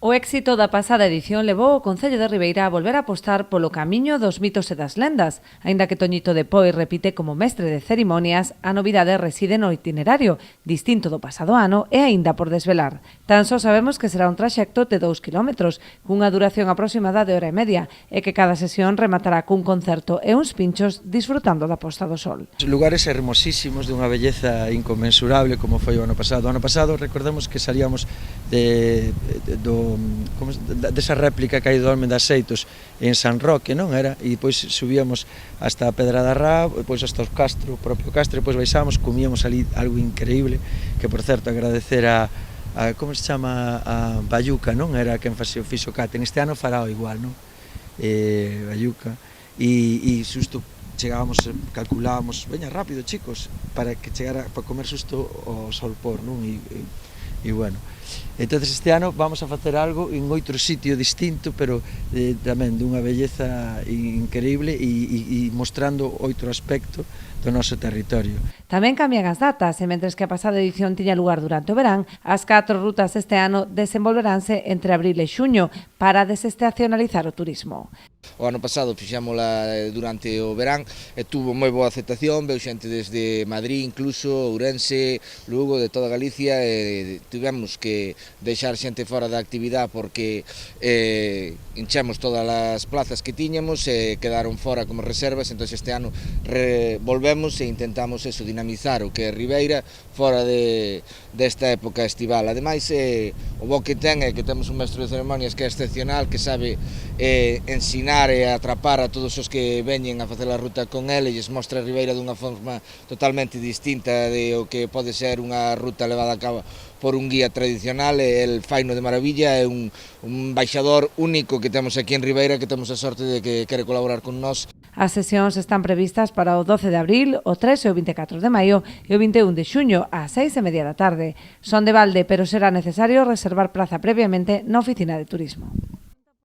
O éxito da pasada edición levou o Concello de Ribeira a volver a apostar polo camiño dos mitos e das lendas. Aínda que Toñito de Poi repite como mestre de cerimonias, a novidade reside no itinerario, distinto do pasado ano e aínda por desvelar. Tan só sabemos que será un traxecto de 2 km, cunha duración aproximada de hora e media, e que cada sesión rematará cun concerto e uns pinchos disfrutando da posta do sol. Lugares hermosísimos, dunha belleza inconmensurable como foi o ano pasado. O ano pasado recordemos que salíamos desa réplica que hai do Olme das Seitos en San Roque, non era? E depois subíamos hasta a Pedra da Rá, depois hasta o Castro, o propio Castro, e depois baixábamos, comíamos ali algo increíble, que por certo agradecer a como se chama, a Bayuca, non? Era quen fixo Caten, este ano fará o igual, non? Bayuca, e xusto chegábamos, calculábamos, veña rápido chicos, para que chegara, para comer xusto o sol por, non? E bueno, entonces este ano vamos a facer algo en outro sitio distinto, pero tamén dunha belleza increíble e mostrando outro aspecto do noso territorio. Tamén cambian as datas e mentres que a pasada edición tiña lugar durante o verán, as 4 rutas este ano desenvolveránse entre abril e xuño para desestacionalizar o turismo. O ano pasado fixámola durante o verán e tuvo moi boa aceptación, veu xente desde Madrid, incluso Ourense, Lugo, de toda Galicia, e tivemos que deixar xente fora da actividade porque enchemos todas as plazas que tiñamos e quedaron fora como reservas, entón este ano volvemos e intentamos eso, dinamizar o que é Ribeira fora desta época estival. Ademais, o bo que ten é que temos un mestre de ceremonias que é excepcional, que sabe ensinar e atrapar a todos os que veñen a facer a ruta con ele e lles mostra a Ribeira dunha forma totalmente distinta de o que pode ser unha ruta levada a cabo por un guía tradicional, e el faino de maravilla, é un baixador único que temos aquí en Ribeira, que temos a sorte de que quere colaborar con nós. As sesións están previstas para o 12 de abril, o 3 e o 24 de maio e o 21 de xuño ás 6:30 da tarde. Son de balde, pero será necesario reservar praza previamente na oficina de turismo.